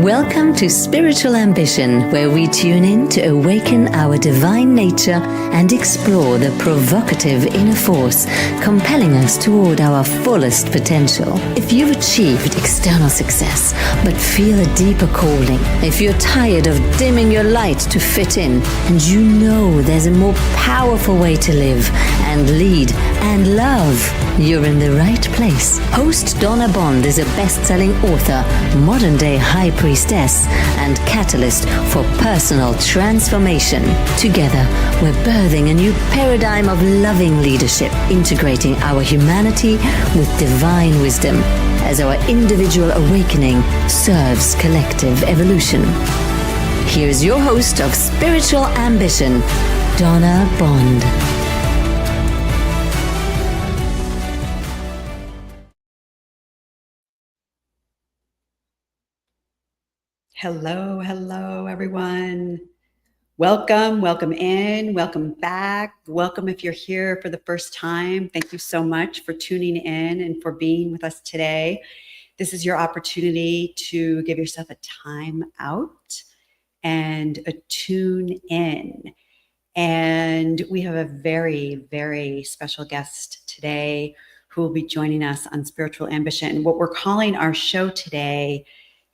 Welcome to Spiritual Ambition, where we tune in to awaken our divine nature and explore the provocative inner force compelling us toward our fullest potential. If you've achieved external success but feel a deeper calling, if you're tired of dimming your light to fit in, and you know there's a more powerful way to live and lead and love, you're in the right place. Host Donna Bond is a best-selling author, modern-day high priestess, and catalyst for personal transformation. Together, we're birthing a new paradigm of loving leadership, integrating our humanity with divine wisdom as our individual awakening serves collective evolution. Here's your host of Spiritual Ambition, Donna Bond. Hello, everyone. Welcome in, welcome back. Welcome if you're here for the first time. Thank you so much for tuning in and for being with us today. This is your opportunity to give yourself a time out and a tune in. And we have a very, very special guest today who will be joining us on Spiritual Ambition. What we're calling our show today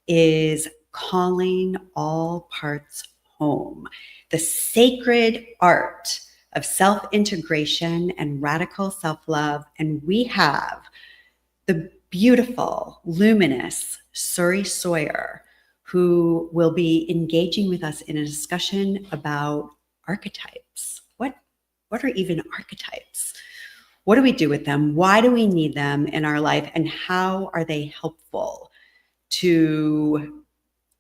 is Calling All Parts Home, the sacred art of self-integration and radical self-love. And we have the beautiful, luminous Suri Sawyer, who will be engaging with us in a discussion about archetypes. What are even archetypes? What do we do with them? Why do we need them in our life? And how are they helpful to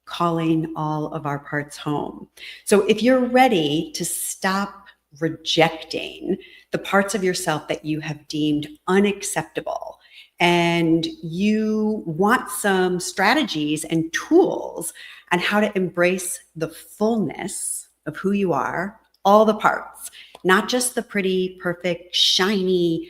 calling all of our parts home? So if you're ready to stop rejecting the parts of yourself that you have deemed unacceptable, and you want some strategies and tools on how to embrace the fullness of who you are, all the parts, not just the pretty, perfect, shiny,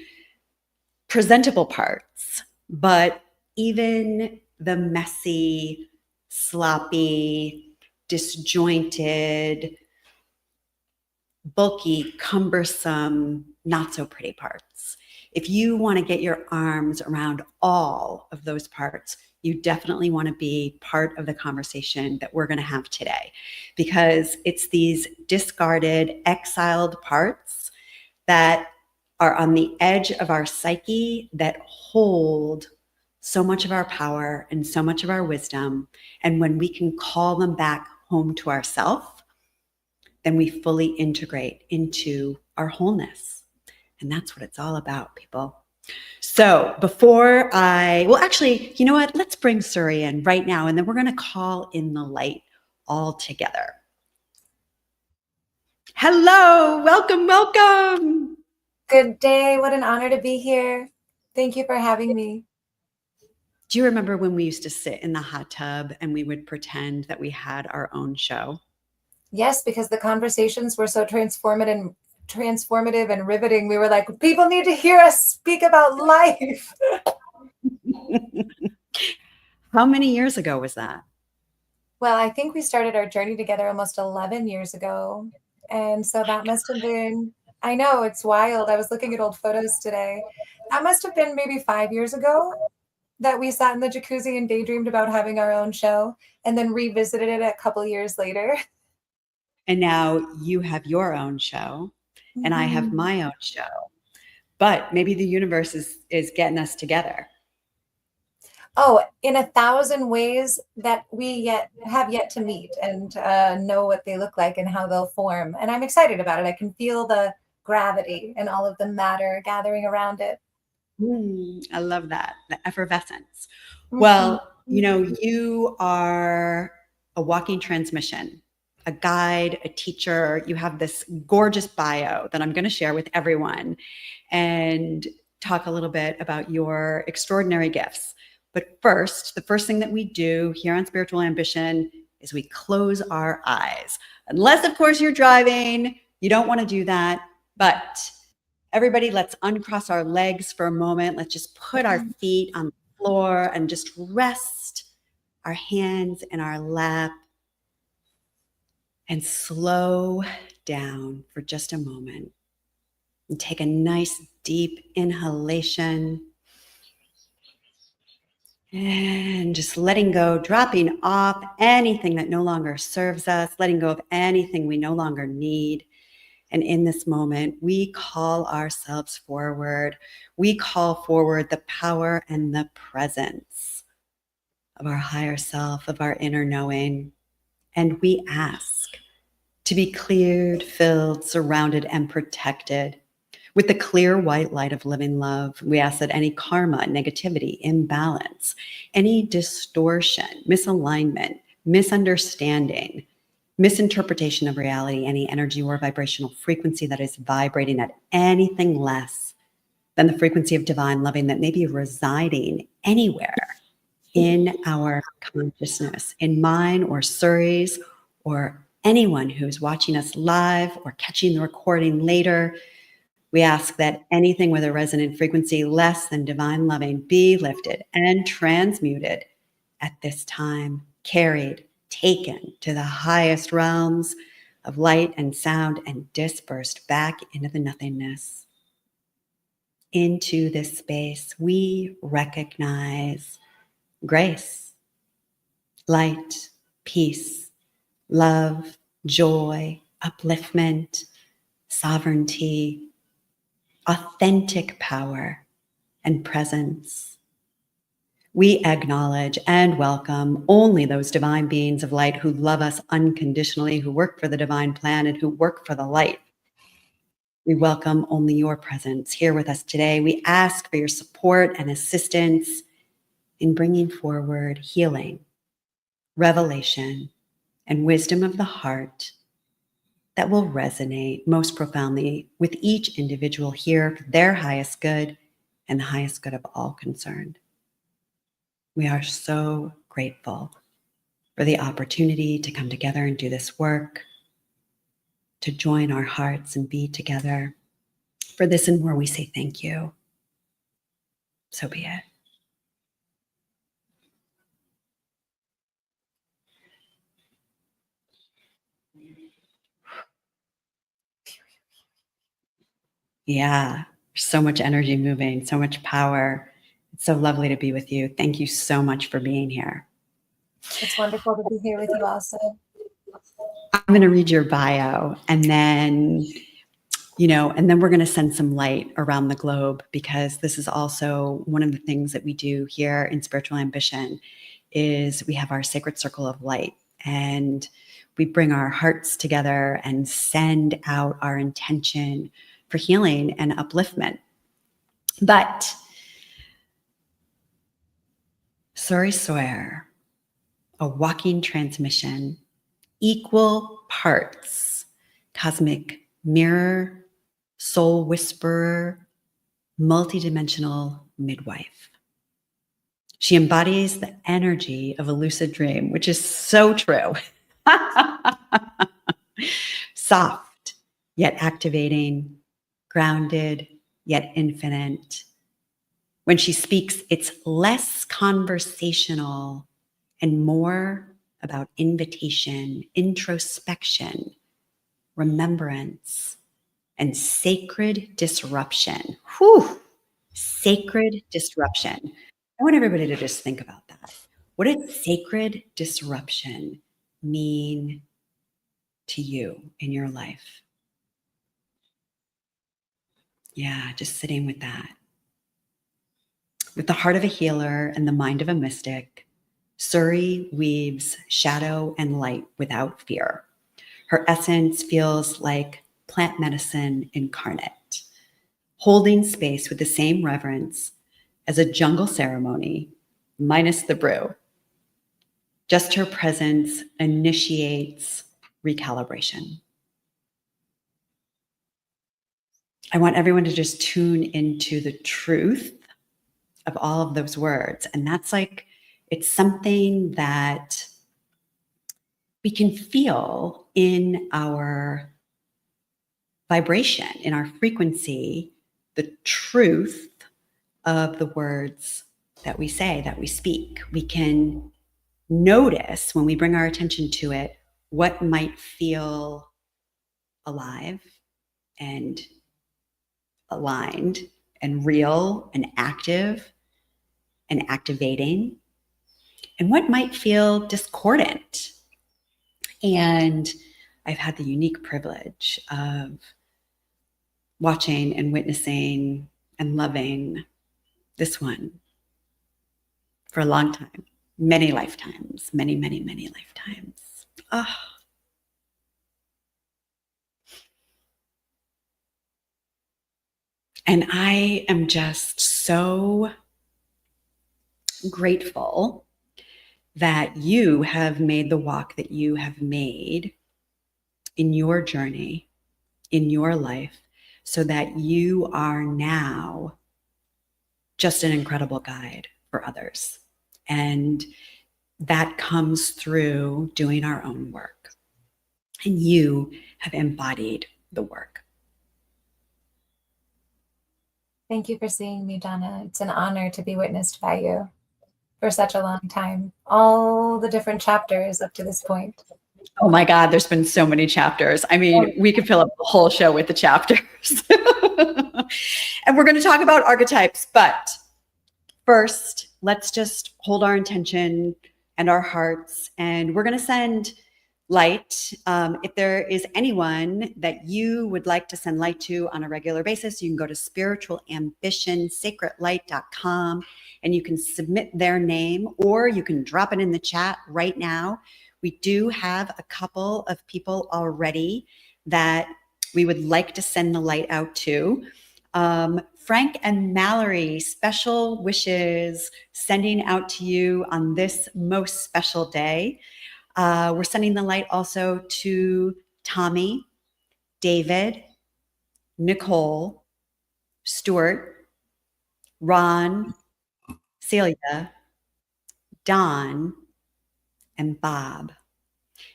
presentable parts, but even the messy, sloppy, disjointed, bulky, cumbersome, not so pretty parts. If you want to get your arms around all of those parts, you definitely want to be part of the conversation that we're going to have today, because it's these discarded, exiled parts that are on the edge of our psyche that hold so much of our power and so much of our wisdom. And when we can call them back home to ourselves, then we fully integrate into our wholeness. And that's what it's all about, people. So actually, you know what? Let's bring Suri in right now, and then we're going to call in the light all together. Hello, welcome. Good day. What an honor to be here. Thank you for having me. Do you remember when we used to sit in the hot tub and we would pretend that we had our own show? Yes, because the conversations were so transformative and riveting. We were like, people need to hear us speak about life. How many years ago was that? Well, I think we started our journey together almost 11 years ago. And so that must have been, I know, it's wild. I was looking at old photos today. That must have been maybe 5 years ago that we sat in the jacuzzi and daydreamed about having our own show, and then revisited it a couple years later. And now you have your own show, and I have my own show. But maybe the universe is getting us together. Oh, in 1,000 ways that we have yet to meet and know what they look like and how they'll form. And I'm excited about it. I can feel the gravity and all of the matter gathering around it. I love that, the effervescence. Well, you are a walking transmission, a guide, a teacher. You have this gorgeous bio that I'm going to share with everyone and talk a little bit about your extraordinary gifts. But first, the first thing that we do here on Spiritual Ambition is we close our eyes. Unless, of course, you're driving, you don't want to do that. But everybody, let's uncross our legs for a moment. Let's just put our feet on the floor and just rest our hands in our lap, and slow down for just a moment. And take a nice deep inhalation. And just letting go, dropping off anything that no longer serves us, letting go of anything we no longer need. And in this moment, we call ourselves forward. We call forward the power and the presence of our higher self, of our inner knowing. And we ask to be cleared, filled, surrounded, and protected with the clear white light of living love. We ask that any karma, negativity, imbalance, any distortion, misalignment, misunderstanding, misinterpretation of reality, any energy or vibrational frequency that is vibrating at anything less than the frequency of divine loving that may be residing anywhere in our consciousness, in mine or Suri's or anyone who's watching us live or catching the recording later. We ask that anything with a resonant frequency less than divine loving be lifted and transmuted at this time, carried, taken to the highest realms of light and sound, and dispersed back into the nothingness. Into this space, we recognize grace, light, peace, love, joy, upliftment, sovereignty, authentic power, and presence. We acknowledge and welcome only those divine beings of light who love us unconditionally, who work for the divine plan, and who work for the light. We welcome only your presence here with us today. We ask for your support and assistance in bringing forward healing, revelation, and wisdom of the heart that will resonate most profoundly with each individual here for their highest good and the highest good of all concerned. We are so grateful for the opportunity to come together and do this work, to join our hearts and be together. For this and more, we say thank you. So be it. Yeah, so much energy moving, so much power. It's so lovely to be with you. Thank you so much for being here. It's wonderful to be here with you also. I'm going to read your bio and then we're going to send some light around the globe, because this is also one of the things that we do here in Spiritual Ambition is we have our sacred circle of light, and we bring our hearts together and send out our intention for healing and upliftment. But Suri Sawyer, a walking transmission, equal parts cosmic mirror, soul whisperer, multidimensional midwife. She embodies the energy of a lucid dream, which is so true. Soft, yet activating, grounded, yet infinite. When she speaks, it's less conversational and more about invitation, introspection, remembrance, and sacred disruption. Whew, sacred disruption. I want everybody to just think about that. What does sacred disruption mean to you in your life? Yeah, just sitting with that. With the heart of a healer and the mind of a mystic, Suri weaves shadow and light without fear. Her essence feels like plant medicine incarnate, holding space with the same reverence as a jungle ceremony, minus the brew. Just her presence initiates recalibration. I want everyone to just tune into the truth of all of those words. And that's like, it's something that we can feel in our vibration, in our frequency, the truth of the words that we say, that we speak. We can notice when we bring our attention to it, what might feel alive and aligned and real and active and activating, and what might feel discordant. And I've had the unique privilege of watching and witnessing and loving this one for a long time, many lifetimes, many, many, many lifetimes. Oh. And I am just so grateful that you have made the walk that you have made in your journey, in your life, so that you are now just an incredible guide for others. And that comes through doing our own work. And you have embodied the work. Thank you for seeing me, Donna. It's an honor to be witnessed by you for such a long time. All the different chapters up to this point. Oh my God, there's been so many chapters. I mean, we could fill up the whole show with the chapters. And we're going to talk about archetypes, but first, let's just hold our intention and our hearts, and we're going to send light. If there is anyone that you would like to send light to on a regular basis, you can go to spiritualambitionsacredlight.com and you can submit their name, or you can drop it in the chat right now. We do have a couple of people already that we would like to send the light out to. Frank and Mallory, special wishes sending out to you on this most special day. We're sending the light also to Tommy, David, Nicole, Stuart, Ron, Celia, Don, and Bob.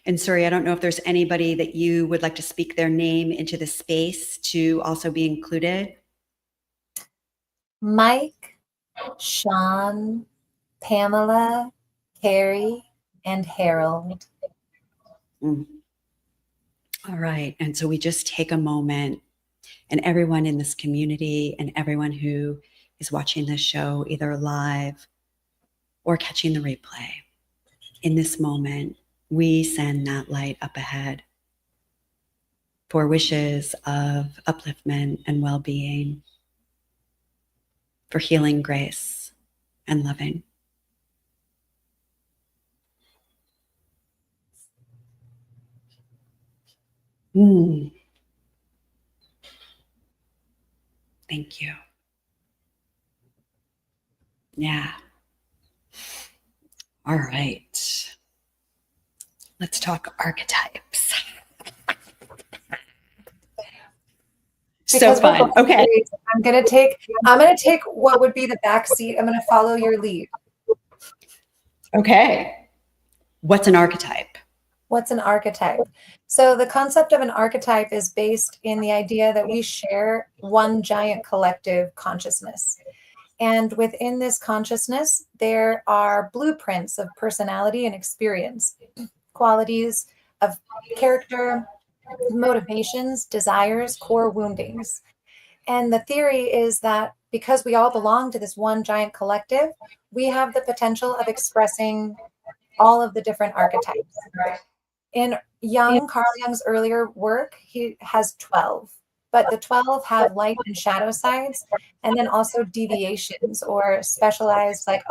And Suri, I don't know if there's anybody that you would like to speak their name into the space to also be included. Mike, Sean, Pamela, Carrie, and Harold. All right. And so we just take a moment, and everyone in this community and everyone who is watching this show, either live or catching the replay, in this moment, we send that light up ahead for wishes of upliftment and well-being, for healing, grace, and loving. Thank you. Yeah. All right. Let's talk archetypes. So fun. Okay. I'm gonna take what would be the back seat. I'm gonna follow your lead. Okay. What's an archetype? What's an archetype? So the concept of an archetype is based in the idea that we share one giant collective consciousness. And within this consciousness, there are blueprints of personality and experience, qualities of character, motivations, desires, core woundings. And the theory is that because we all belong to this one giant collective, we have the potential of expressing all of the different archetypes. In Carl Jung's earlier work, he has 12, but the 12 have light and shadow sides, and then also deviations or specialized, like,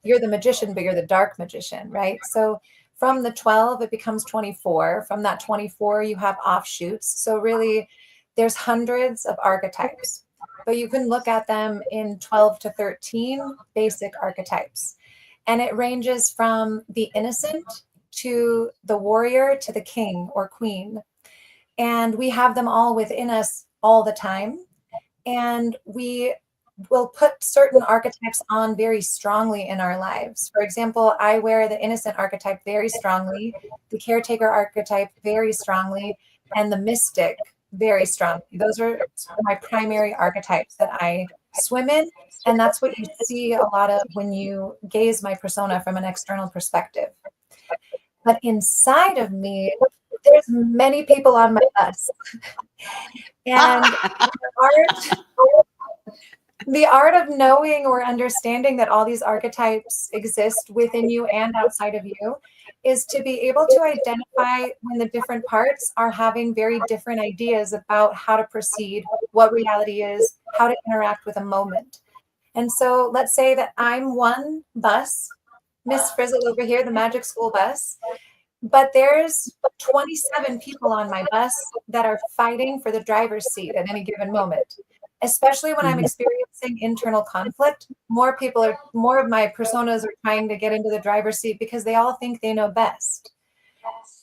you're the magician, but you're the dark magician, right? So from the 12, it becomes 24. From that 24, you have offshoots. So really, there's hundreds of archetypes, but you can look at them in 12 to 13 basic archetypes. And it ranges from the innocent to the warrior to the king or queen. And we have them all within us all the time. And we will put certain archetypes on very strongly in our lives. For example, I wear the innocent archetype very strongly, the caretaker archetype very strongly, and the mystic very strongly. Those are my primary archetypes that I swim in. And that's what you see a lot of when you gaze my persona from an external perspective. But inside of me, there's many people on my bus. And the art of knowing or understanding that all these archetypes exist within you and outside of you is to be able to identify when the different parts are having very different ideas about how to proceed, what reality is, how to interact with a moment. And so let's say that I'm one bus, Miss Frizzle over here, the magic school bus, but there's 27 people on my bus that are fighting for the driver's seat at any given moment. Especially when I'm experiencing internal conflict, more of my personas are trying to get into the driver's seat because they all think they know best.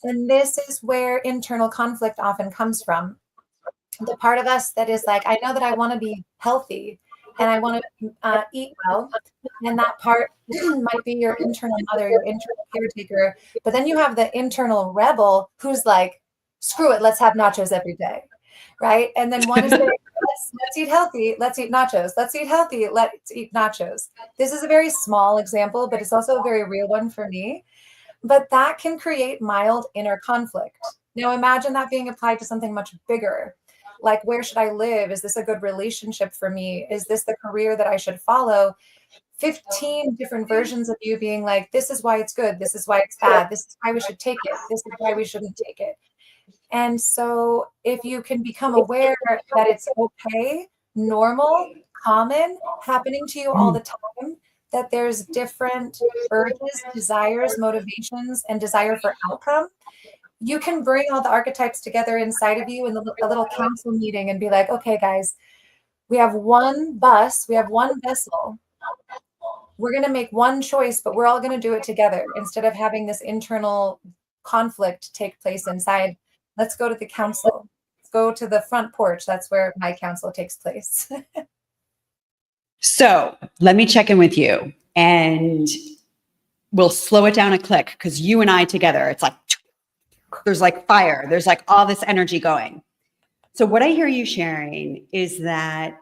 And this is where internal conflict often comes from. The part of us that is like, I know that I want to be healthy and I want to eat well. And that part might be your internal mother, your internal caretaker. But then you have the internal rebel who's like, screw it, let's have nachos every day. Right. And then one is like, let's eat healthy. Let's eat nachos. Let's eat healthy. Let's eat nachos. This is a very small example, but it's also a very real one for me. But that can create mild inner conflict. Now imagine that being applied to something much bigger. Like, where should I live? Is this a good relationship for me? Is this the career that I should follow? 15 different versions of you being like, this is why it's good. This is why it's bad. This is why we should take it. This is why we shouldn't take it. And so if you can become aware that it's okay, normal, common, happening to you all the time, that there's different urges, desires, motivations, and desire for outcome, you can bring all the archetypes together inside of you in a little council meeting and be like, okay, guys, we have one bus, we have one vessel. We're going to make one choice, but we're all going to do it together instead of having this internal conflict take place inside. Let's go to the council. Let's go to the front porch. That's where my council takes place. So let me check in with you and we'll slow it down a click because you and I together, it's like, there's like fire. There's like all this energy going. So what I hear you sharing is that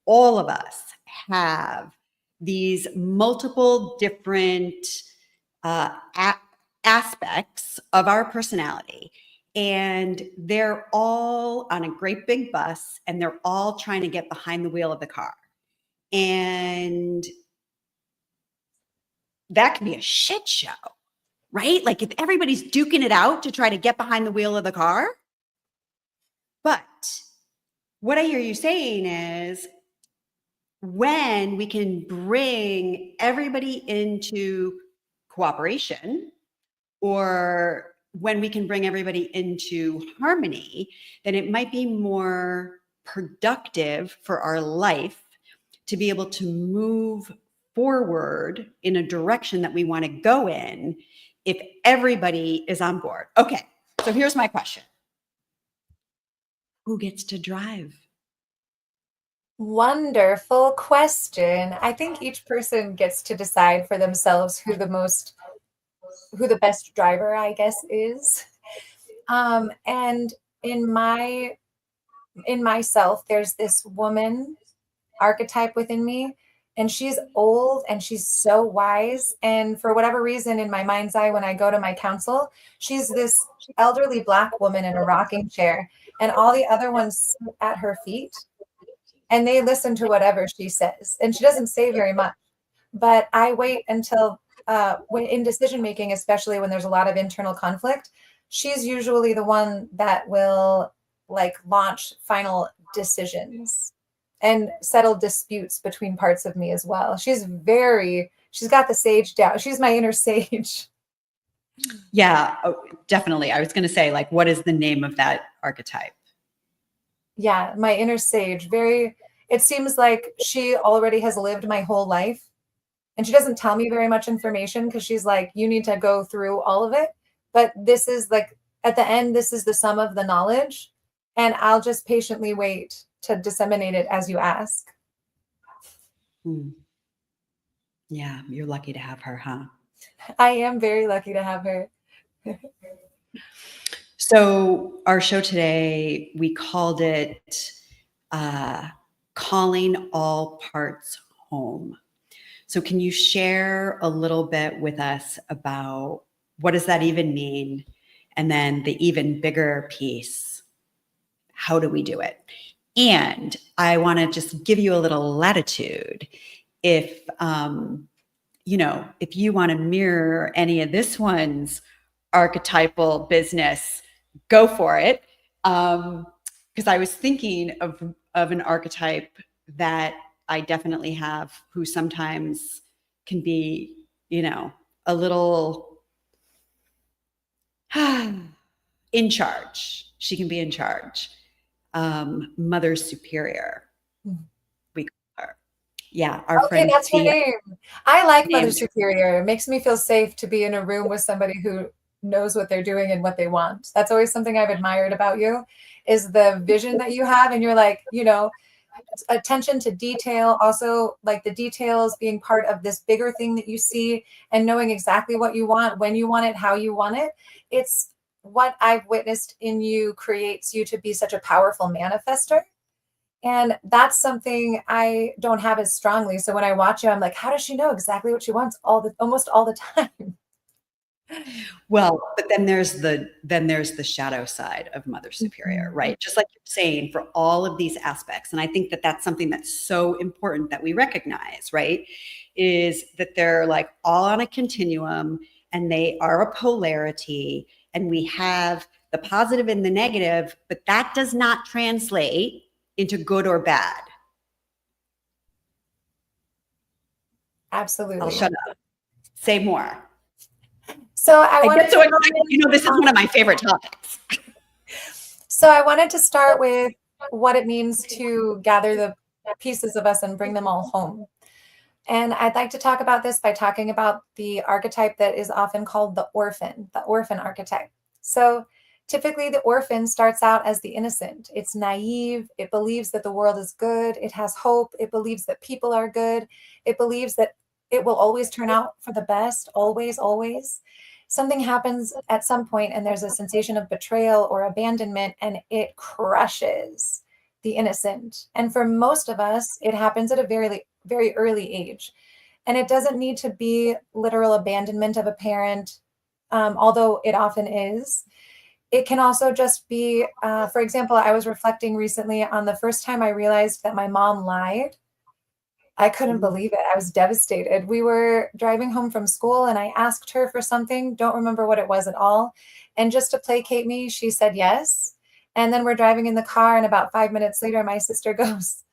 all of us have these multiple different aspects of our personality. And they're all on a great big bus and they're all trying to get behind the wheel of the car. And that can be a shit show, right? Like if everybody's duking it out to try to get behind the wheel of the car. But what I hear you saying is when we can bring everybody into cooperation, or when we can bring everybody into harmony, then it might be more productive for our life to be able to move forward in a direction that we want to go in if everybody is on board. Okay, so here's my question. Who gets to drive? Wonderful question. I think each person gets to decide for themselves who the best driver, I guess, is. And in myself, there's this woman archetype within me, and she's old and she's so wise. And for whatever reason, in my mind's eye, when I go to my council, she's this elderly Black woman in a rocking chair, and all the other ones sit at her feet and they listen to whatever she says. And she doesn't say very much, but I wait until when in decision making, especially when there's a lot of internal conflict, she's usually the one that will like launch final decisions and settle disputes between parts of me as well. She's got the sage down. She's my inner sage. Yeah, definitely. I was going to say, like, what is the name of that archetype? Yeah, my inner sage. It seems like she already has lived my whole life. And she doesn't tell me very much information because she's like, you need to go through all of it. But this is like, at the end, this is the sum of the knowledge. And I'll just patiently wait to disseminate it as you ask. Yeah, you're lucky to have her, huh? I am very lucky to have her. So our show today, we called it calling all parts home. So can you share a little bit with us about what does that even mean? And then the even bigger piece, how do we do it? And I want to just give you a little latitude. If, if you want to mirror any of this one's archetypal business, go for it. Because I was thinking of an archetype that I definitely have, who sometimes can be, a little in charge. She can be in charge. Mother Superior, we call her. Yeah, our friend. That's her name. I like Mother Named- Superior. It makes me feel safe to be in a room with somebody who knows what they're doing and what they want. That's always something I've admired about you, is the vision that you have. And you're like, attention to detail, also like the details being part of this bigger thing that you see, and knowing exactly what you want, when you want it, how you want it. It's what I've witnessed in you creates you to be such a powerful manifester. And that's something I don't have as strongly. So when I watch you, I'm like, how does she know exactly what she wants almost all the time? Well, but then there's the shadow side of Mother Superior, right? Just like you're saying, for all of these aspects. And I think that that's something that's so important that we recognize, right? Is that they're like all on a continuum, and they are a polarity, and we have the positive and the negative, but that does not translate into good or bad. Absolutely. I'll shut up. Say more. So I get so excited. This is one of my favorite topics. So I wanted to start with what it means to gather the pieces of us and bring them all home. And I'd like to talk about this by talking about the archetype that is often called the orphan archetype. So typically the orphan starts out as the innocent. It's naive. It believes that the world is good. It has hope. It believes that people are good. It believes that it will always turn out for the best, always, always. Something happens at some point and there's a sensation of betrayal or abandonment, and it crushes the innocent. And for most of us, it happens at a very, very early age. And it doesn't need to be literal abandonment of a parent, although it often is. It can also just be, for example, I was reflecting recently on the first time I realized that my mom lied. I couldn't believe it. I was devastated. We were driving home from school and I asked her for something. Don't remember what it was at all. And just to placate me, she said yes. And then we're driving in the car, and about 5 minutes later, my sister goes,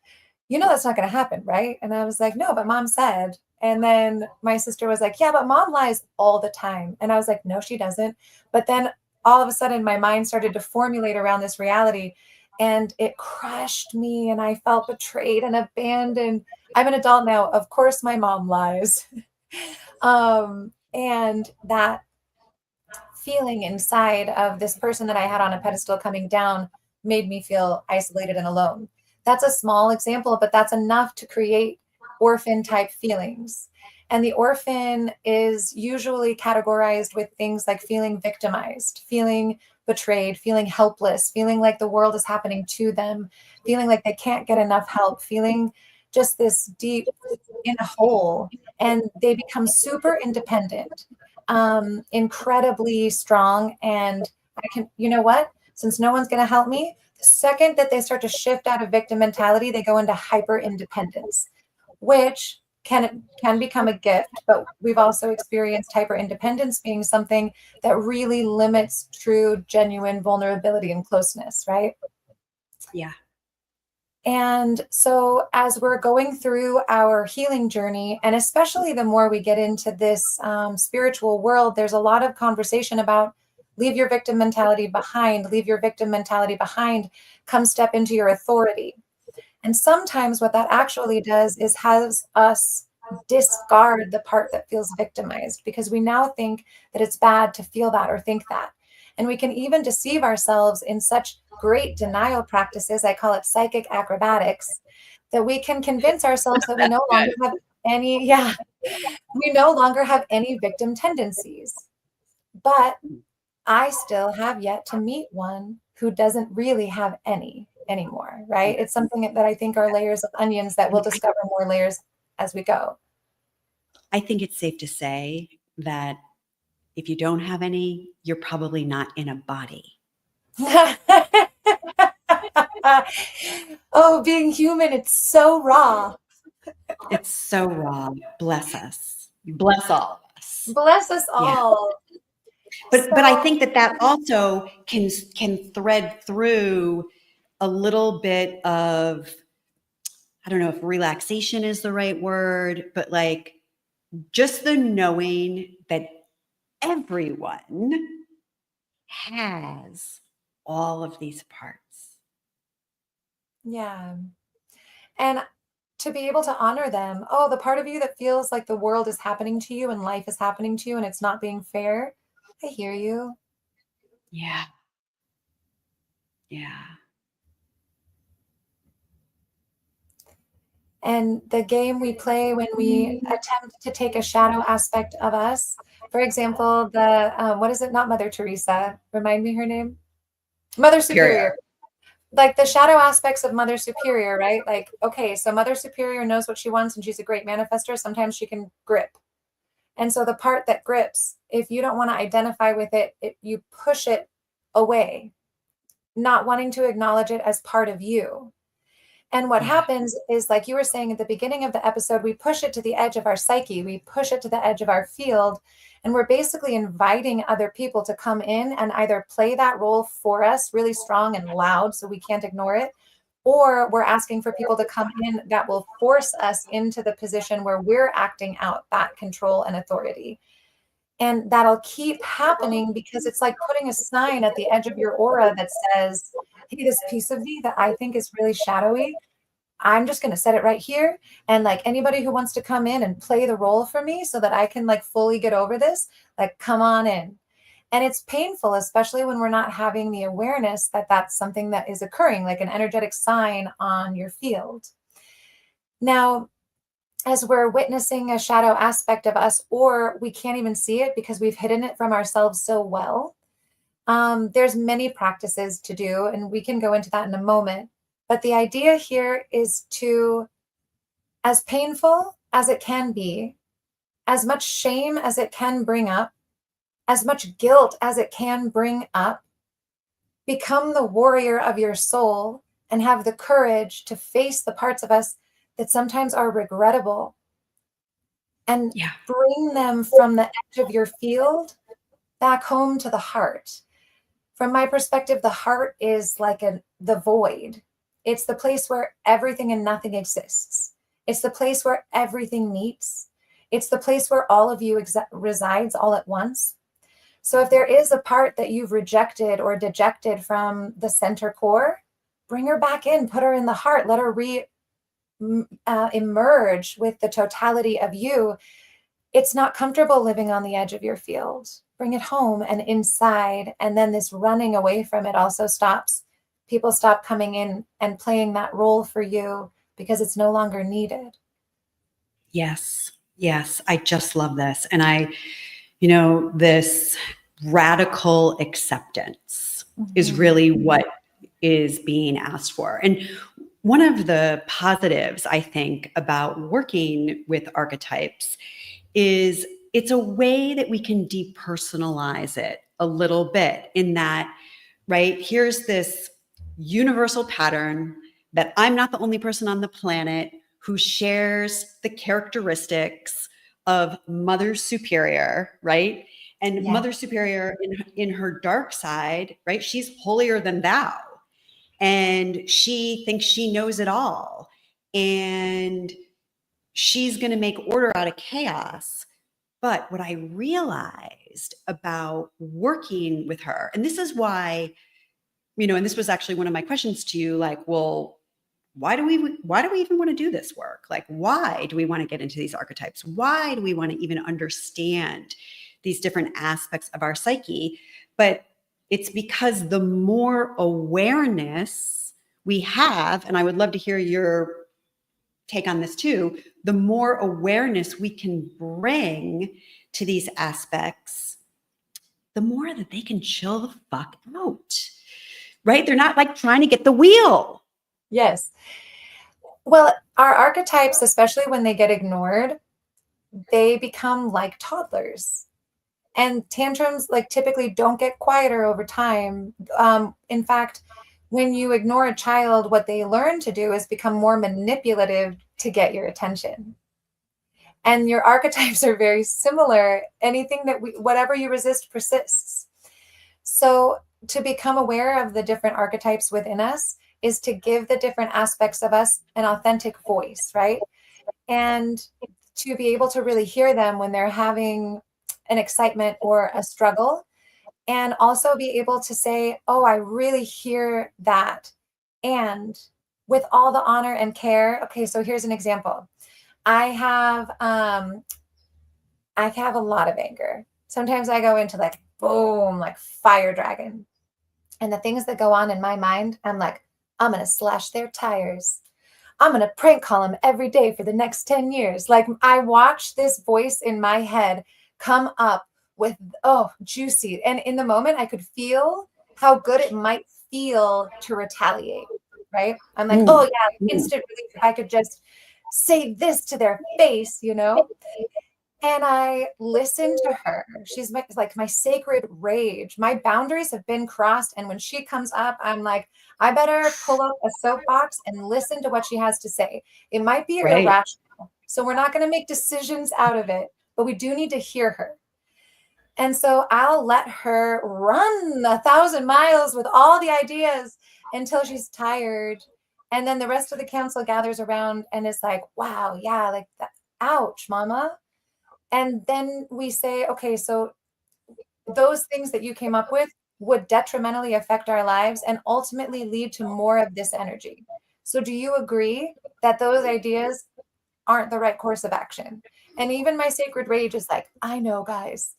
that's not going to happen, right? And I was like, no, but mom said. And then my sister was like, yeah, but mom lies all the time. And I was like, no, she doesn't. But then all of a sudden, my mind started to formulate around this reality, and it crushed me, and I felt betrayed and abandoned. I'm an adult now. Of course, my mom lies. And that feeling inside of this person that I had on a pedestal coming down made me feel isolated and alone. That's a small example, but that's enough to create orphan type feelings. And the orphan is usually categorized with things like feeling victimized, feeling betrayed, feeling helpless, feeling like the world is happening to them, feeling like they can't get enough help, feeling just this deep in a hole. And they become super independent, incredibly strong. And I can, since no one's going to help me, the second that they start to shift out of victim mentality, they go into hyper independence, which can become a gift, but we've also experienced hyper independence being something that really limits true, genuine vulnerability and closeness, right? Yeah. And so as we're going through our healing journey, and especially the more we get into this spiritual world, there's a lot of conversation about leave your victim mentality behind, leave your victim mentality behind, come step into your authority. And sometimes what that actually does is has us discard the part that feels victimized, because we now think that it's bad to feel that or think that. And we can even deceive ourselves in such great denial practices, I call it psychic acrobatics, that we can convince ourselves that we no longer have we no longer have any victim tendencies. But I still have yet to meet one who doesn't really have any. anymore, right? It's something that I think are layers of onions that we'll discover more layers as we go. I think it's safe to say that if you don't have any, you're probably not in a body. Oh, being human, it's so raw. It's so raw. Bless us. Bless all of us. Bless us all. But I think that also can thread through a little bit of, I don't know if relaxation is the right word, but like just the knowing that everyone has all of these parts. Yeah. And to be able to honor them. Oh, the part of you that feels like the world is happening to you and life is happening to you and it's not being fair. I hear you. Yeah. Yeah. And the game we play when we attempt to take a shadow aspect of us, for example, what is it? Not Mother Teresa. Remind me her name. Mother Superior. Like the shadow aspects of Mother Superior, right? Like, okay, so Mother Superior knows what she wants and she's a great manifester. Sometimes she can grip. And so the part that grips, if you don't want to identify with it, you push it away, not wanting to acknowledge it as part of you. And what happens is, like you were saying at the beginning of the episode, we push it to the edge of our psyche, we push it to the edge of our field, and we're basically inviting other people to come in and either play that role for us really strong and loud so we can't ignore it, or we're asking for people to come in that will force us into the position where we're acting out that control and authority. And that'll keep happening because it's like putting a sign at the edge of your aura that says, hey, this piece of me that I think is really shadowy, I'm just going to set it right here. And like anybody who wants to come in and play the role for me so that I can like fully get over this, like come on in. And it's painful, especially when we're not having the awareness that that's something that is occurring, like an energetic sign on your field. Now, as we're witnessing a shadow aspect of us, or we can't even see it because we've hidden it from ourselves so well, there's many practices to do, and we can go into that in a moment. But the idea here is to, as painful as it can be, as much shame as it can bring up, as much guilt as it can bring up, become the warrior of your soul and have the courage to face the parts of us that sometimes are regrettable and bring them from the edge of your field back home to the heart. From my perspective, the heart is like the void. It's the place where everything and nothing exists. It's the place where everything meets. It's the place where all of you resides all at once. So if there is a part that you've rejected or dejected from the center core, bring her back in, put her in the heart, let her emerge with the totality of you. It's not comfortable living on the edge of your field. Bring it home and inside. And then this running away from it also stops. People stop coming in and playing that role for you because it's no longer needed. Yes. Yes. I just love this. And this radical acceptance is really what is being asked for. And one of the positives, I think, about working with archetypes is it's a way that we can depersonalize it a little bit in that, right? Here's this universal pattern that I'm not the only person on the planet who shares the characteristics of Mother Superior, right? And Mother Superior in her dark side, right? She's holier than thou. And she thinks she knows it all. And she's going to make order out of chaos. But what I realized about working with her, and this is why, and this was actually one of my questions to you, like, well, why do we even want to do this work? Like, why do we want to get into these archetypes? Why do we want to even understand these different aspects of our psyche? But it's because the more awareness we have, and I would love to hear your take on this too, the more awareness we can bring to these aspects, the more that they can chill the fuck out, right? They're not like trying to get the wheel. Yes. Well, our archetypes, especially when they get ignored, they become like toddlers. And tantrums like typically don't get quieter over time. In fact, when you ignore a child, what they learn to do is become more manipulative to get your attention. And your archetypes are very similar. Anything that whatever you resist persists. So to become aware of the different archetypes within us is to give the different aspects of us an authentic voice, right? And to be able to really hear them when they're having an excitement or a struggle, and also be able to say, oh, I really hear that. And with all the honor and care. Okay, so here's an example. I have a lot of anger. Sometimes I go into like boom, like fire dragon. And the things that go on in my mind, I'm like, I'm gonna slash their tires. I'm going to prank call him every day for the next 10 years. Like I watch this voice in my head come up with, oh, juicy. And in the moment, I could feel how good it might feel to retaliate, right? I'm like, oh, yeah, instant relief. I could just say this to their face, you know? And I listen to her. She's like my sacred rage. My boundaries have been crossed. And when she comes up, I'm like, I better pull up a soapbox and listen to what she has to say. It might be Right. irrational. So we're not going to make decisions out of it, but we do need to hear her. And so I'll let her run 1,000 miles with all the ideas until she's tired. And then the rest of the council gathers around and is like, wow, yeah, like that. Ouch, mama. And then we say, okay, so those things that you came up with would detrimentally affect our lives and ultimately lead to more of this energy. So do you agree that those ideas aren't the right course of action? And even my sacred rage is like, I know, guys.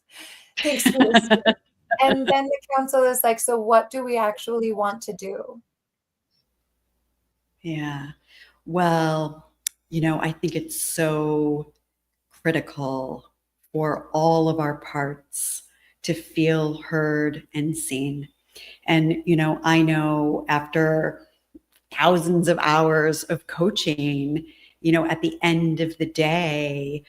Thanks for this. And then the council is like, so what do we actually want to do? Yeah. Well, I think it's so critical for all of our parts to feel heard and seen. And, I know after thousands of hours of coaching, at the end of the day,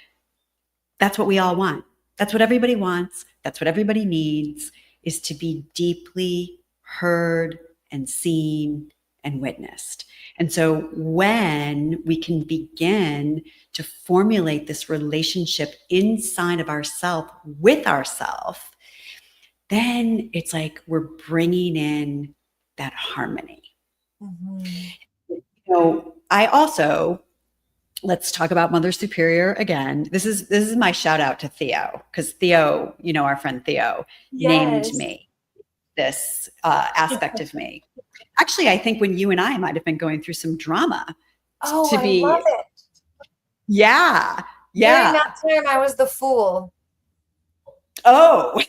that's what we all want. That's what everybody wants. That's what everybody needs, is to be deeply heard and seen and witnessed. And so when we can begin to formulate this relationship inside of ourself with ourself, then it's like we're bringing in that harmony. I also, let's talk about Mother Superior again. This is my shout out to Theo, because Theo, our friend Theo, named me this aspect of me. Actually, I think when you and I might have been going through some drama. Oh, I love it. Yeah. During that time, I was the fool. Oh.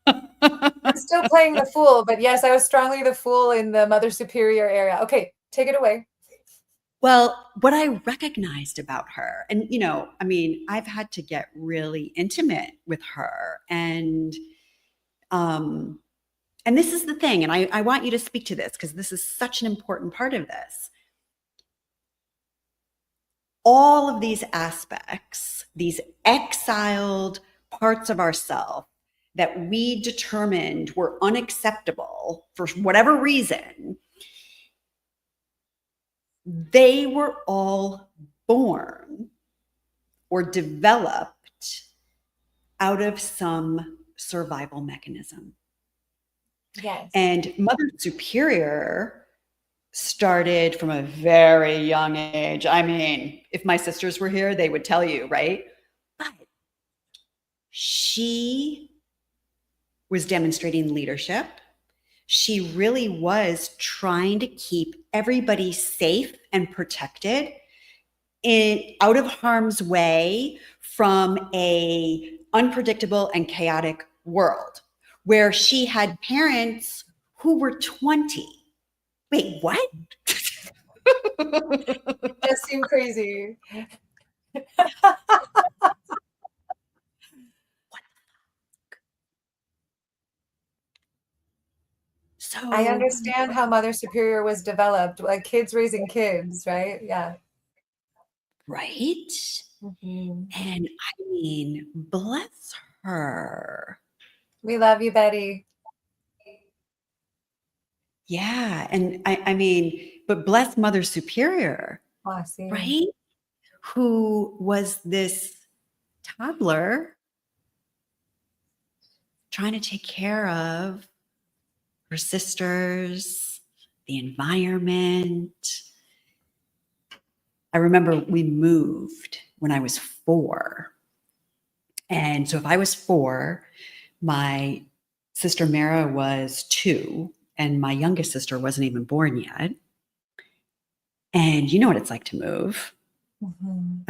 I'm still playing the fool, but yes, I was strongly the fool in the Mother Superior area. Okay, take it away. Well, what I recognized about her, and I've had to get really intimate with her, and this is the thing, and I want you to speak to this because this is such an important part of this. All of these aspects, these exiled parts of ourselves that we determined were unacceptable for whatever reason, they were all born or developed out of some survival mechanism. Yes. And Mother Superior started from a very young age. I mean, if my sisters were here, they would tell you, right? But she was demonstrating leadership. She really was trying to keep everybody safe and protected, out of harm's way from a unpredictable and chaotic world where she had parents who were 20. Wait, what? It does seem crazy. I So, understand how Mother Superior was developed, like kids raising kids, right? Yeah. right? Mhm. And I mean, bless her. We love you, Betty. Yeah. And I mean, but bless Mother Superior, Awesome. right? Who was this toddler trying to take care of her sisters, the environment. I remember we moved when I was 4. And so if I was 4, my sister Mara was 2, and my youngest sister wasn't even born yet. And you know what it's like to move. Mhm.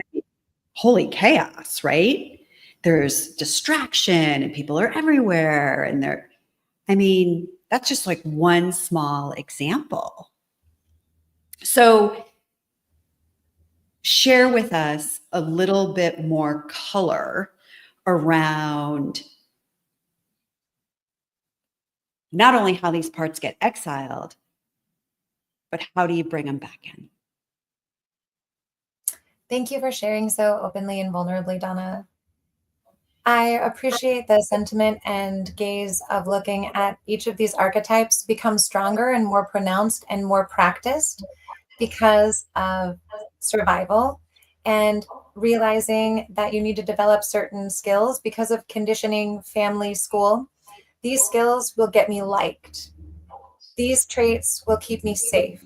Holy chaos, right? There's distraction and people are everywhere. And I mean, that's just like one small example. So, share with us a little bit more color around not only how these parts get exiled, but how do you bring them back in? Thank you for sharing so openly and vulnerably, Donna. I appreciate the sentiment and gaze of looking at each of these archetypes become stronger and more pronounced and more practiced because of survival and realizing that you need to develop certain skills because of conditioning, family, school. These skills will get me liked. These traits will keep me safe.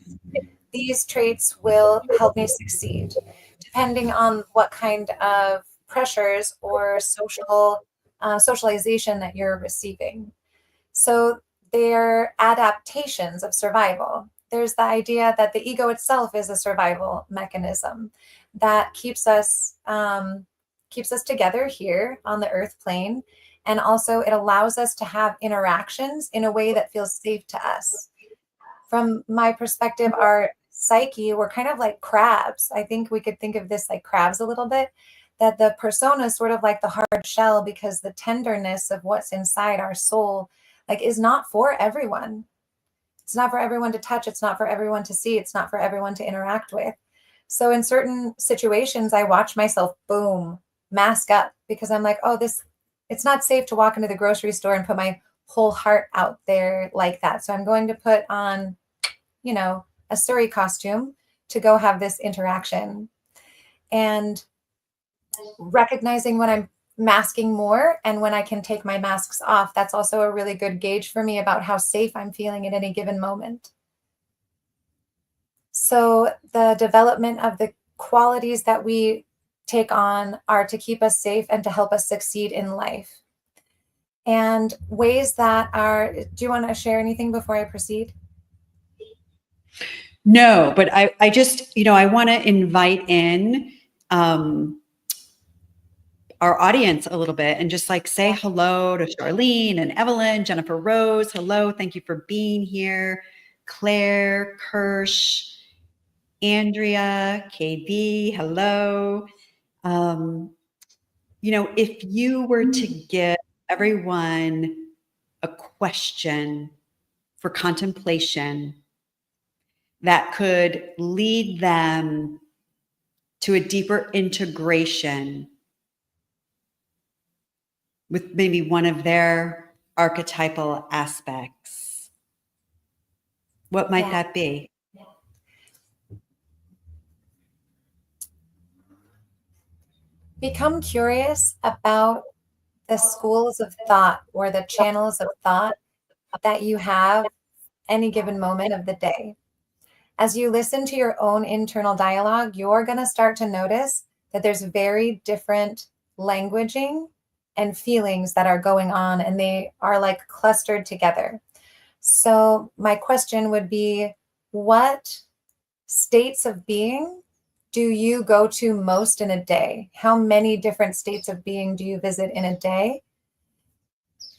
These traits will help me succeed, depending on what kind of pressures or socialization that you're receiving. So they're adaptations of survival. There's the idea that the ego itself is a survival mechanism that keeps us together here on the earth plane, and also it allows us to have interactions in a way that feels safe to us. From my perspective, our psyche, we're kind of like crabs. I think we could think of this like crabs a little bit, that the persona is sort of like the hard shell because the tenderness of what's inside our soul like is not for everyone. It's not for everyone to touch, it's not for everyone to see, it's not for everyone to interact with. So in certain situations I watch myself boom, mask up because I'm like, "Oh, this it's not safe to walk into the grocery store and put my whole heart out there like that. So I'm going to put on a Surrey costume to go have this interaction." And recognizing when I'm masking more and when I can take my masks off, that's also a really good gauge for me about how safe I'm feeling at any given moment. So the development of the qualities that we take on are to keep us safe and to help us succeed in life. And ways that are, do you want to share anything before I proceed? No, but I just, I want to invite in our audience a little bit and just like say hello to Charlene and Evelyn, Jennifer Rose. Hello. Thank you for being here. Claire, Kirsch, Andrea, KB. Hello. If you were to give everyone a question for contemplation that could lead them to a deeper integration with maybe one of their archetypal aspects, what might Yeah. that be? Become curious about the schools of thought or the channels of thought that you have any given moment of the day. As you listen to your own internal dialogue, you're going to start to notice that there's very different languaging and feelings that are going on, and they are like clustered together. So, my question would be, what states of being do you go to most in a day? How many different states of being do you visit in a day?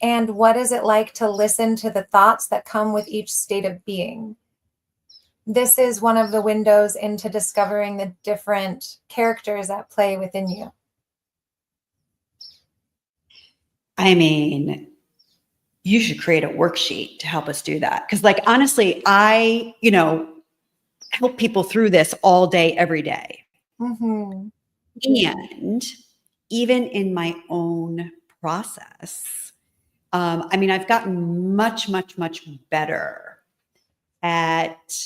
And what is it like to listen to the thoughts that come with each state of being? This is one of the windows into discovering the different characters at play within you. I mean, you should create a worksheet to help us do that. Because like, honestly, I, help people through this all day, every day. Mm-hmm. And even in my own process, I've gotten much, much, much better at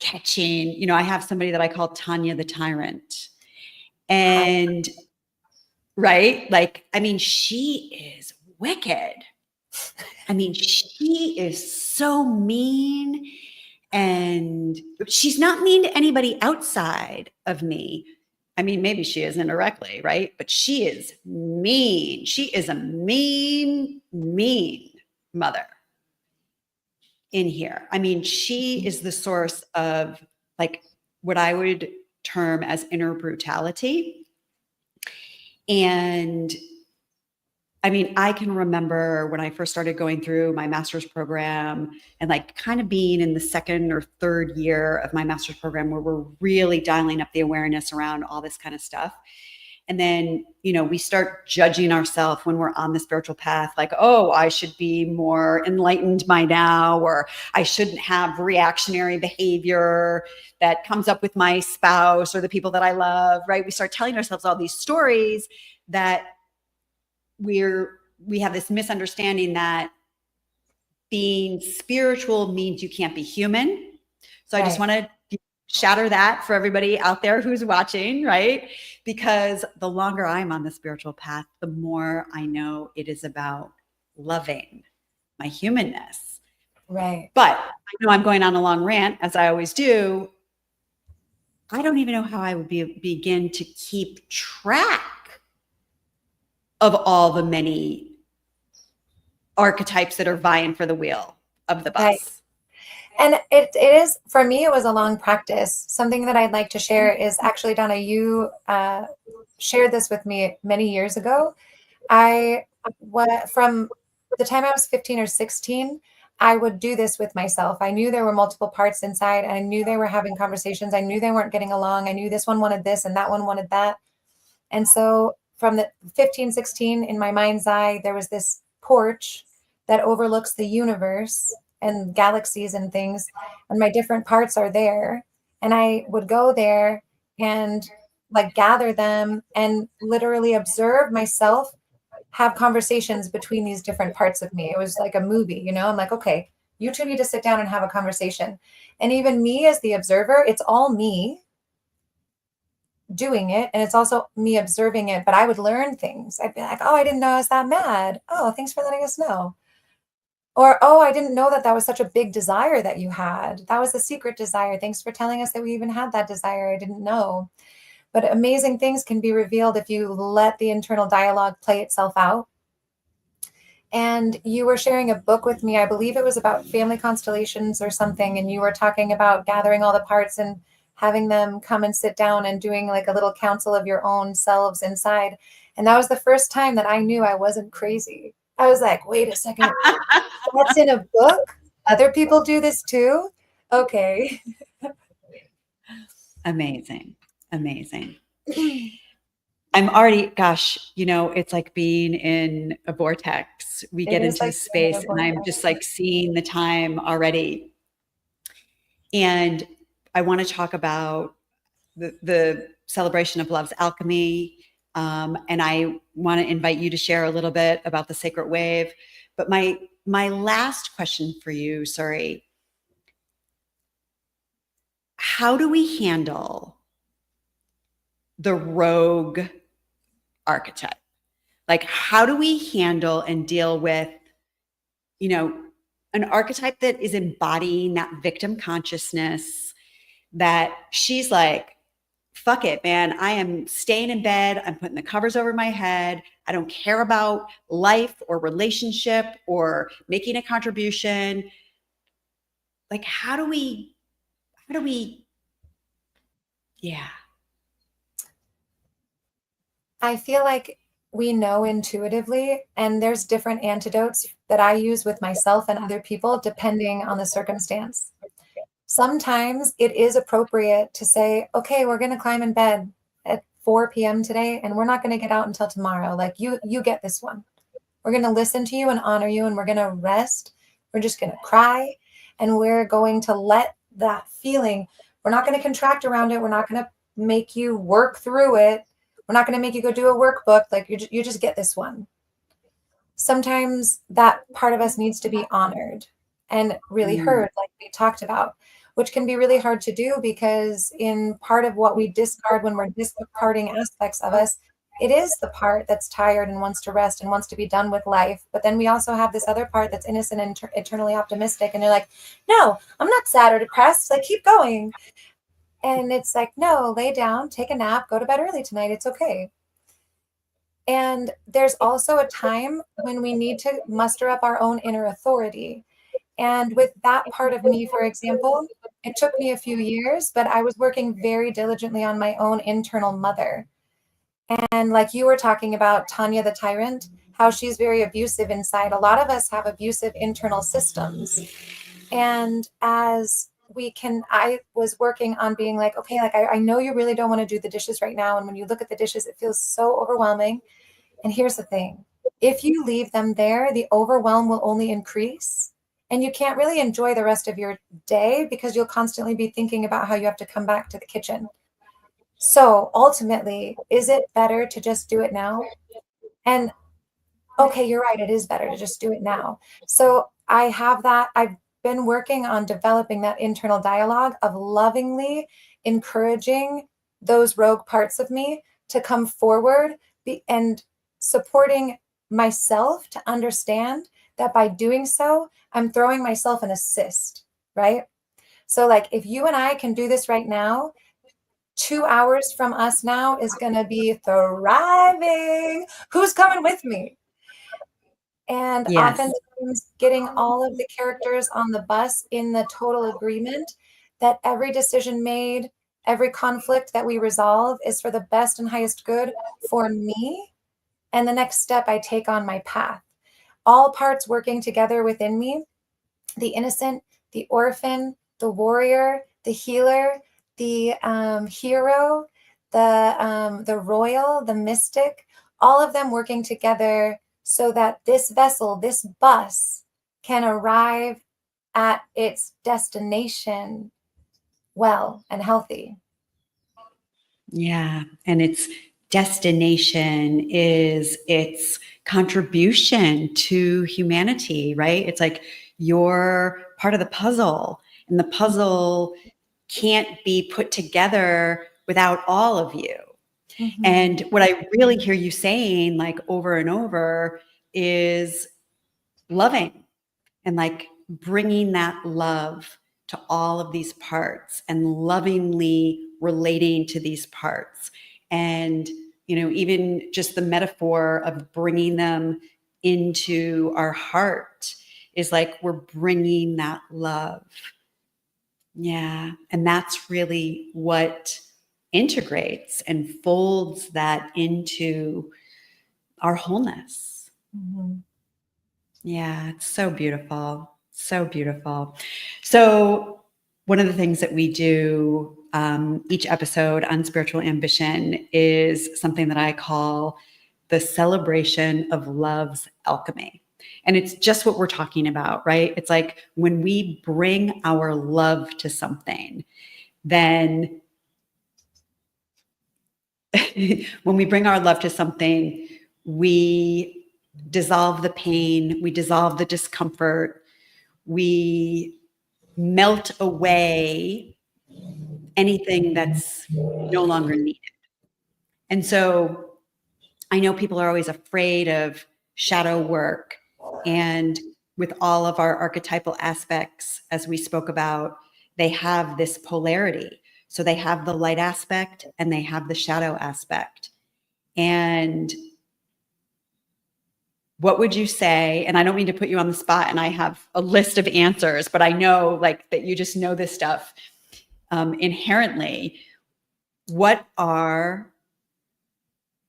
catching, I have somebody that I call Tanya the Tyrant. And right, like, she is wicked. She is so mean, and she's not mean to anybody outside of me. Maybe she is indirectly, right? But she is mean. She is a mean, mean mother in here. She is the source of like what I would term as inner brutality. And I can remember when I first started going through my master's program and like kind of being in the second or third year of my master's program where we're really dialing up the awareness around all this kind of stuff. And then, we start judging ourselves when we're on the spiritual path, like, oh, I should be more enlightened by now, or I shouldn't have reactionary behavior that comes up with my spouse or the people that I love, right? We start telling ourselves all these stories that we have this misunderstanding that being spiritual means you can't be human. So I just want to shatter that for everybody out there who's watching, right? Because the longer I'm on the spiritual path, the more I know it is about loving my humanness. Right. But I know I'm going on a long rant, as I always do. I don't even know how I would begin to keep track of all the many archetypes that are vying for the wheel of the bus. Right. And it is, for me, it was a long practice. Something that I'd like to share is actually, Donna, you shared this with me many years ago. From the time I was 15 or 16, I would do this with myself. I knew there were multiple parts inside. I knew they were having conversations. I knew they weren't getting along. I knew this one wanted this and that one wanted that. And so from the 15, 16, in my mind's eye, there was this porch that overlooks the universe and galaxies and things, and my different parts are there. And I would go there and like gather them and literally observe myself have conversations between these different parts of me. It was like a movie, I'm like, okay, you two need to sit down and have a conversation. And even me as the observer, it's all me doing it, and it's also me observing it, but I would learn things. I'd be like, oh, I didn't know I was that mad. Oh, thanks for letting us know. Or, oh, I didn't know that was such a big desire that you had. That was a secret desire. Thanks for telling us that we even had that desire. I didn't know. But amazing things can be revealed if you let the internal dialogue play itself out. And you were sharing a book with me. I believe it was about family constellations or something. And you were talking about gathering all the parts and having them come and sit down and doing like a little council of your own selves inside. And that was the first time that I knew I wasn't crazy. I was like, wait a second, that's in a book? Other people do this too? Okay. Amazing. I'm already, gosh, it's like being in a vortex. We get into like space and I'm just like seeing the time already. And I want to talk about the celebration of Love's Alchemy. And I want to invite you to share a little bit about the Sacred Wave. But my last question for you, Suri, how do we handle the rogue archetype? Like, how do we handle and deal with, an archetype that is embodying that victim consciousness, that she's like, fuck it, man. I am staying in bed. I'm putting the covers over my head. I don't care about life or relationship or making a contribution. Like, how do we, yeah. I feel like we know intuitively, and there's different antidotes that I use with myself and other people, depending on the circumstance. Sometimes it is appropriate to say, okay, we're going to climb in bed at 4 p.m. today, and we're not going to get out until tomorrow. Like you get this one. We're going to listen to you and honor you, and we're going to rest. We're just going to cry, and we're going to let that feeling, we're not going to contract around it. We're not going to make you work through it. We're not going to make you go do a workbook. Like you just get this one. Sometimes that part of us needs to be honored and really heard, like we talked about, which can be really hard to do because in part of what we discard when we're discarding aspects of us, it is the part that's tired and wants to rest and wants to be done with life. But then we also have this other part that's innocent and eternally optimistic. And they're like, no, I'm not sad or depressed. Like, keep going. And it's like, no, lay down, take a nap, go to bed early tonight. It's okay. And there's also a time when we need to muster up our own inner authority. And with that part of me, for example, it took me a few years, but I was working very diligently on my own internal mother. And like you were talking about Tanya the tyrant, how she's very abusive inside. A lot of us have abusive internal systems. And as I was working on being like, okay, like I know you really don't want to do the dishes right now. And when you look at the dishes, it feels so overwhelming. And here's the thing. If you leave them there, the overwhelm will only increase. And you can't really enjoy the rest of your day because you'll constantly be thinking about how you have to come back to the kitchen. So ultimately, is it better to just do it now? And okay, you're right. It is better to just do it now. So I've been working on developing that internal dialogue of lovingly encouraging those rogue parts of me to come forward and supporting myself to understand that by doing so, I'm throwing myself an assist, right? So like if you and I can do this right now, 2 hours from us now is going to be thriving. Who's coming with me? And oftentimes getting all of the characters on the bus in the total agreement that every decision made, every conflict that we resolve is for the best and highest good for me and the next step I take on my path. All parts working together within me, the innocent, the orphan, the warrior, the healer, the hero, the royal, the mystic, all of them working together so that this vessel, this bus, can arrive at its destination well and healthy. Yeah. And its destination is its contribution to humanity, right? It's like you're part of the puzzle, and the puzzle can't be put together without all of you. Mm-hmm. And what I really hear you saying, like over and over, is loving and like bringing that love to all of these parts and lovingly relating to these parts. And, you know, even just the metaphor of bringing them into our heart is like we're bringing that love. Yeah. And that's really what integrates and folds that into our wholeness. Mm-hmm. Yeah, it's so beautiful. So beautiful. So one of the things that we do each episode on Spiritual Ambition is something that I call the celebration of love's alchemy. And it's just what we're talking about, right? It's like when we bring our love to something, then when we bring our love to something, we dissolve the pain, we dissolve the discomfort, we melt away anything that's no longer needed. And so I know people are always afraid of shadow work, and with all of our archetypal aspects, as we spoke about, they have this polarity. So they have the light aspect and they have the shadow aspect. And what would you say? And I don't mean to put you on the spot and I have a list of answers, but I know like that you just know this stuff inherently. What are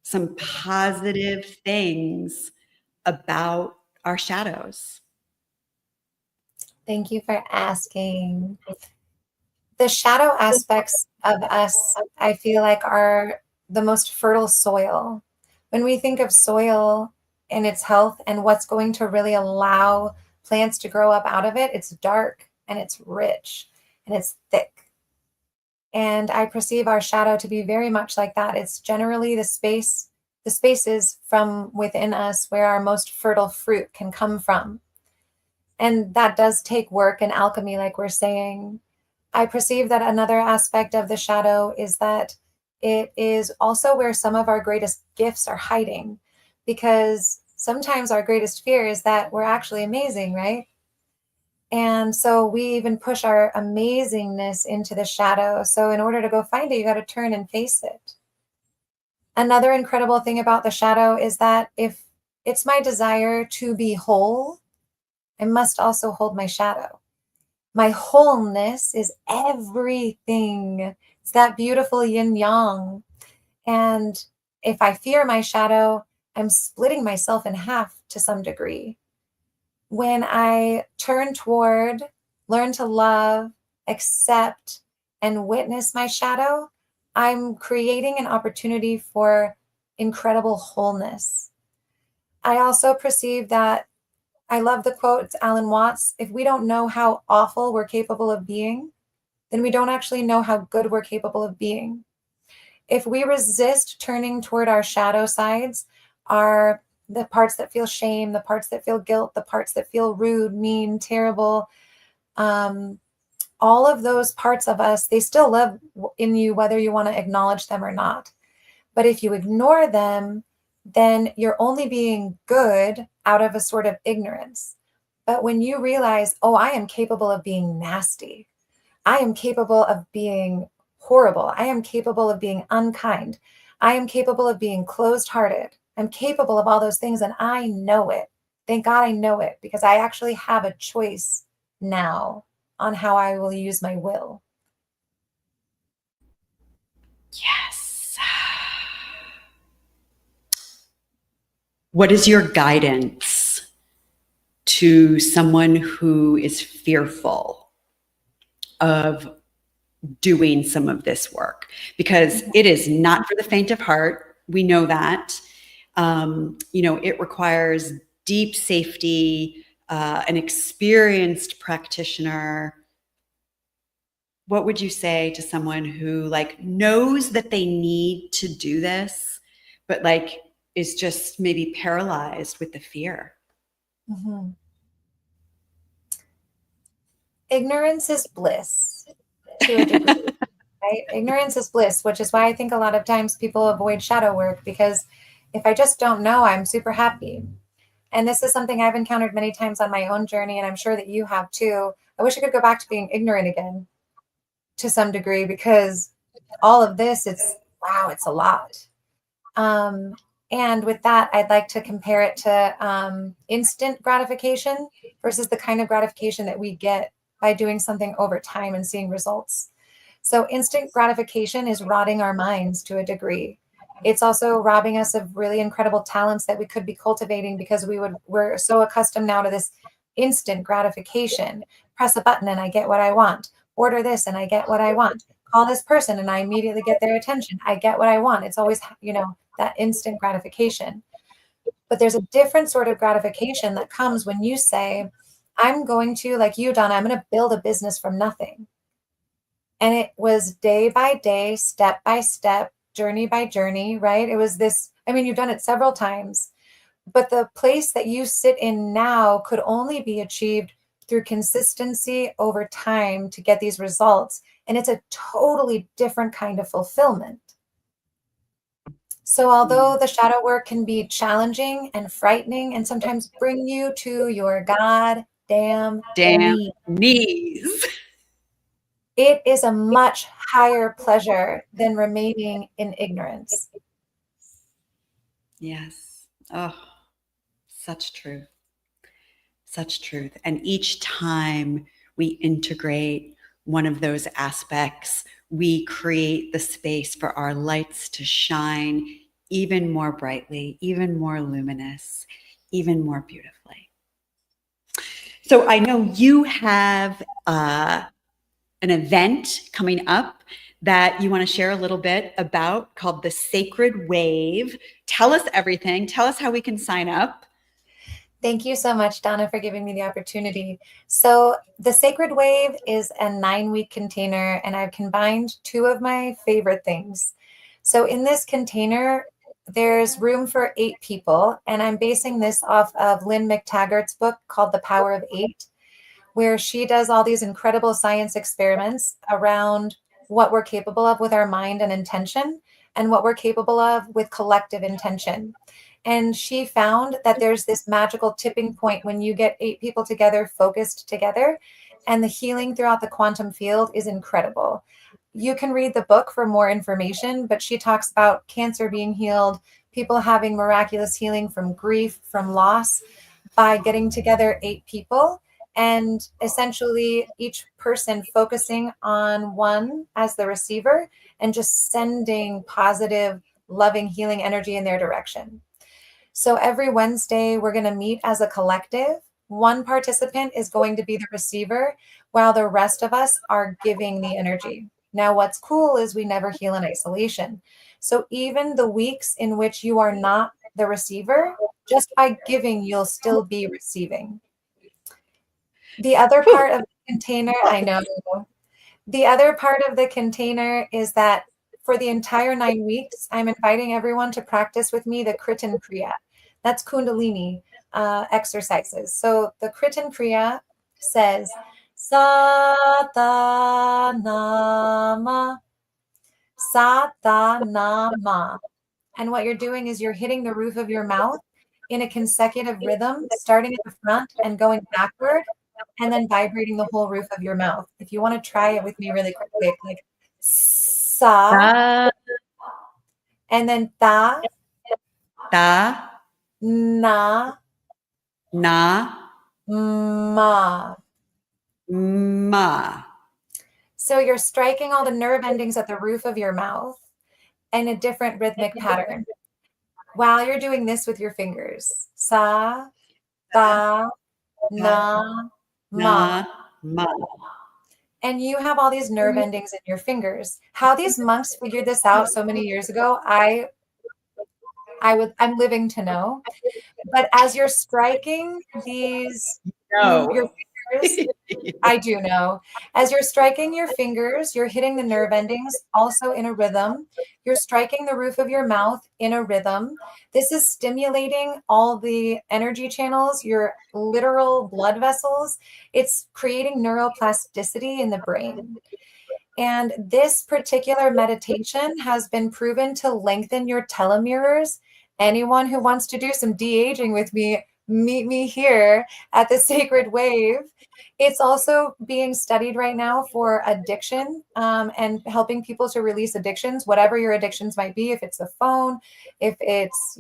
some positive things about our shadows? Thank you for asking. The shadow aspects of us, I feel like, are the most fertile soil. When we think of soil, in its health and what's going to really allow plants to grow up out of it, it's dark and it's rich and it's thick. And I perceive our shadow to be very much like that. It's generally the spaces from within us where our most fertile fruit can come from. And that does take work and alchemy, like we're saying. I perceive that another aspect of the shadow is that it is also where some of our greatest gifts are hiding, because sometimes our greatest fear is that we're actually amazing, right? And so we even push our amazingness into the shadow. So in order to go find it, you got to turn and face it. Another incredible thing about the shadow is that if it's my desire to be whole, I must also hold my shadow. My wholeness is everything. It's that beautiful yin yang. And if I fear my shadow, I'm splitting myself in half to some degree. When I turn toward, learn to love, accept, and witness my shadow, I'm creating an opportunity for incredible wholeness. I also perceive that I love the quote, it's Alan Watts, if we don't know how awful we're capable of being, then we don't actually know how good we're capable of being. If we resist turning toward our shadow sides, our the parts that feel shame, the parts that feel guilt, the parts that feel rude, mean, terrible, all of those parts of us, they still live in you, whether you want to acknowledge them or not. But if you ignore them, then you're only being good out of a sort of ignorance. But when you realize, oh, I am capable of being nasty, I am capable of being horrible, I am capable of being unkind, I am capable of being closed-hearted, I'm capable of all those things, and I know it. Thank God I know it, because I actually have a choice now on how I will use my will. Yes. What is your guidance to someone who is fearful of doing some of this work? Because it is not for the faint of heart. We know that. It requires deep safety, an experienced practitioner. What would you say to someone who knows that they need to do this, but is just maybe paralyzed with the fear? Mm-hmm. Ignorance is bliss to a degree, right? Ignorance is bliss, which is why I think a lot of times people avoid shadow work, because if I just don't know, I'm super happy. And this is something I've encountered many times on my own journey, and I'm sure that you have too. I wish I could go back to being ignorant again to some degree, because all of this, it's a lot. And with that, I'd like to compare it to instant gratification versus the kind of gratification that we get by doing something over time and seeing results. So instant gratification is rotting our minds to a degree. It's also robbing us of really incredible talents that we could be cultivating, because we're so accustomed now to this instant gratification. Press a button and I get what I want. Order this and I get what I want. Call this person and I immediately get their attention. I get what I want. It's always, that instant gratification. But there's a different sort of gratification that comes when you say, I'm going to, like you, Donna, I'm going to build a business from nothing. And it was day by day, step by step, journey by journey, right? It was this, you've done it several times, but the place that you sit in now could only be achieved through consistency over time to get these results. And it's a totally different kind of fulfillment. So although the shadow work can be challenging and frightening and sometimes bring you to your goddamn knees, it is a much higher pleasure than remaining in ignorance. Yes. Oh, such truth. Such truth. And each time we integrate one of those aspects, we create the space for our lights to shine even more brightly, even more luminous, even more beautifully. So I know you have an event coming up that you want to share a little bit about called the Sacred Wave. Tell us everything. Tell us how we can sign up. Thank you so much, Donna, for giving me the opportunity. So the Sacred Wave is a 9-week container, and I've combined two of my favorite things. So in this container, there's room for 8 people, and I'm basing this off of Lynn McTaggart's book called The Power of 8, where she does all these incredible science experiments around what we're capable of with our mind and intention, and what we're capable of with collective intention. And she found that there's this magical tipping point when you get 8 people together, focused together, and the healing throughout the quantum field is incredible. You can read the book for more information, but she talks about cancer being healed, people having miraculous healing from grief, from loss, by getting together 8 people, and essentially each person focusing on one as the receiver and just sending positive, loving, healing energy in their direction. So every Wednesday, we're going to meet as a collective. One participant is going to be the receiver, while the rest of us are giving the energy. Now, what's cool is we never heal in isolation. So even the weeks in which you are not the receiver, just by giving, you'll still be receiving. The other part of the container, I know. The other part of the container is that for the entire 9 weeks, I'm inviting everyone to practice with me the Kritan Kriya. That's Kundalini exercises. So the Kritan Kriya says, Satanama, Satanama. And what you're doing is you're hitting the roof of your mouth in a consecutive rhythm, starting at the front and going backward, and then vibrating the whole roof of your mouth. If you want to try it with me really quick, like sa, and then ta, na, ma. Ma. So you're striking all the nerve endings at the roof of your mouth in a different rhythmic pattern while you're doing this with your fingers. Sa, ta, na, ma. And you have all these nerve endings in your fingers. How these monks figured this out so many years ago, I'm living to know. But as you're striking these, your fingers, I do know. As you're striking your fingers, you're hitting the nerve endings also in a rhythm. You're striking the roof of your mouth in a rhythm. This is stimulating all the energy channels, your literal blood vessels. It's creating neuroplasticity in the brain. And this particular meditation has been proven to lengthen your telomeres. Anyone who wants to do some de-aging with me, meet me here at the Sacred Wave. It's also being studied right now for addiction and helping people to release addictions, whatever your addictions might be, if it's the phone, if it's,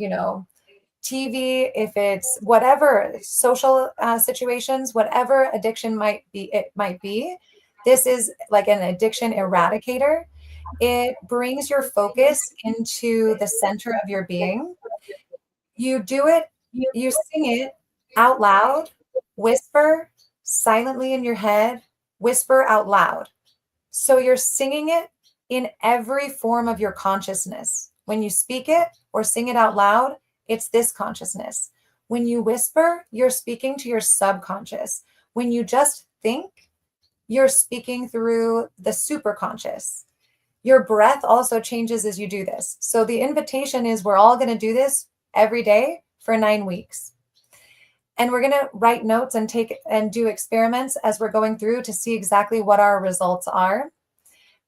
TV, if it's whatever, social situations, whatever addiction might be. This is like an addiction eradicator. It brings your focus into the center of your being. You do it, you sing it out loud, whisper silently in your head, whisper out loud. So you're singing it in every form of your consciousness. When you speak it or sing it out loud, it's this consciousness. When you whisper, you're speaking to your subconscious. When you just think, you're speaking through the superconscious. Your breath also changes as you do this. So the invitation is we're all going to do this every day for 9 weeks. And we're going to write notes and do experiments as we're going through to see exactly what our results are.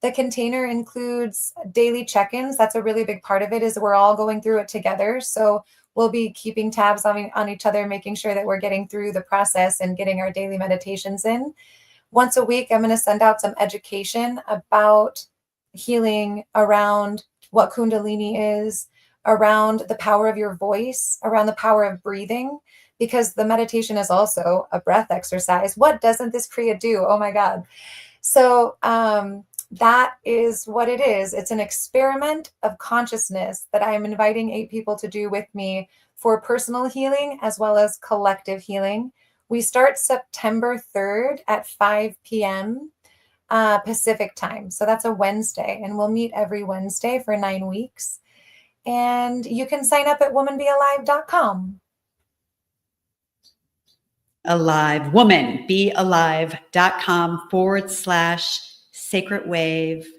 The container includes daily check-ins. That's a really big part of it, is we're all going through it together. So we'll be keeping tabs on each other, making sure that we're getting through the process and getting our daily meditations in. Once a week, I'm going to send out some education about healing around what Kundalini is, around the power of your voice, around the power of breathing, because the meditation is also a breath exercise. What doesn't this Kriya do? Oh my God. So that is what it is. It's an experiment of consciousness that I am inviting 8 people to do with me for personal healing as well as collective healing. We start September 3rd at 5 p.m. Pacific time. So that's a Wednesday, and we'll meet every Wednesday for 9 weeks. And you can sign up at womanbealive.com. Alive, womanbealive.com/sacred wave.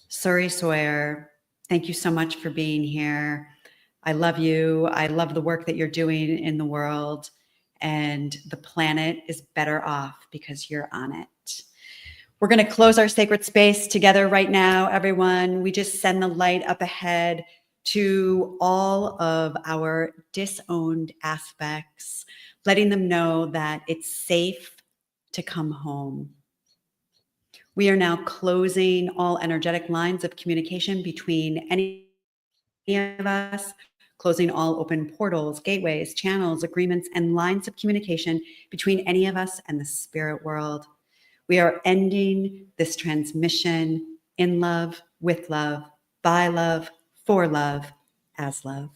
Suri Sawyer, thank you so much for being here. I love you. I love the work that you're doing in the world, and the planet is better off because you're on it. We're going to close our sacred space together right now, everyone. We just send the light up ahead to all of our disowned aspects, letting them know that it's safe to come home. We are now closing all energetic lines of communication between any of us, closing all open portals, gateways, channels, agreements, and lines of communication between any of us and the spirit world. We are ending this transmission in love, with love, by love, for love, as love.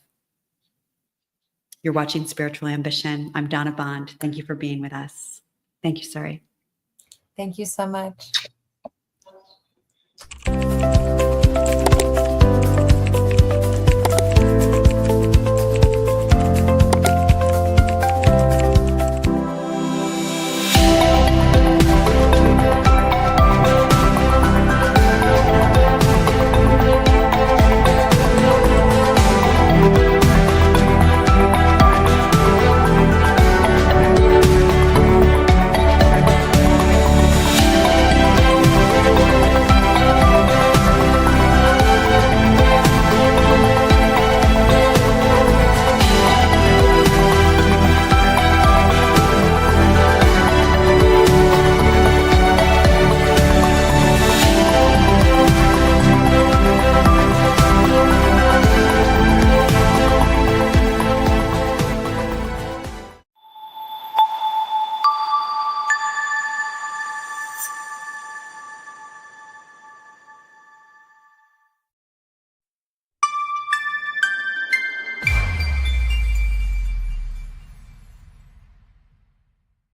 You're watching Spiritual Ambition. I'm Donna Bond. Thank you for being with us. Thank you, Suri. Thank you so much.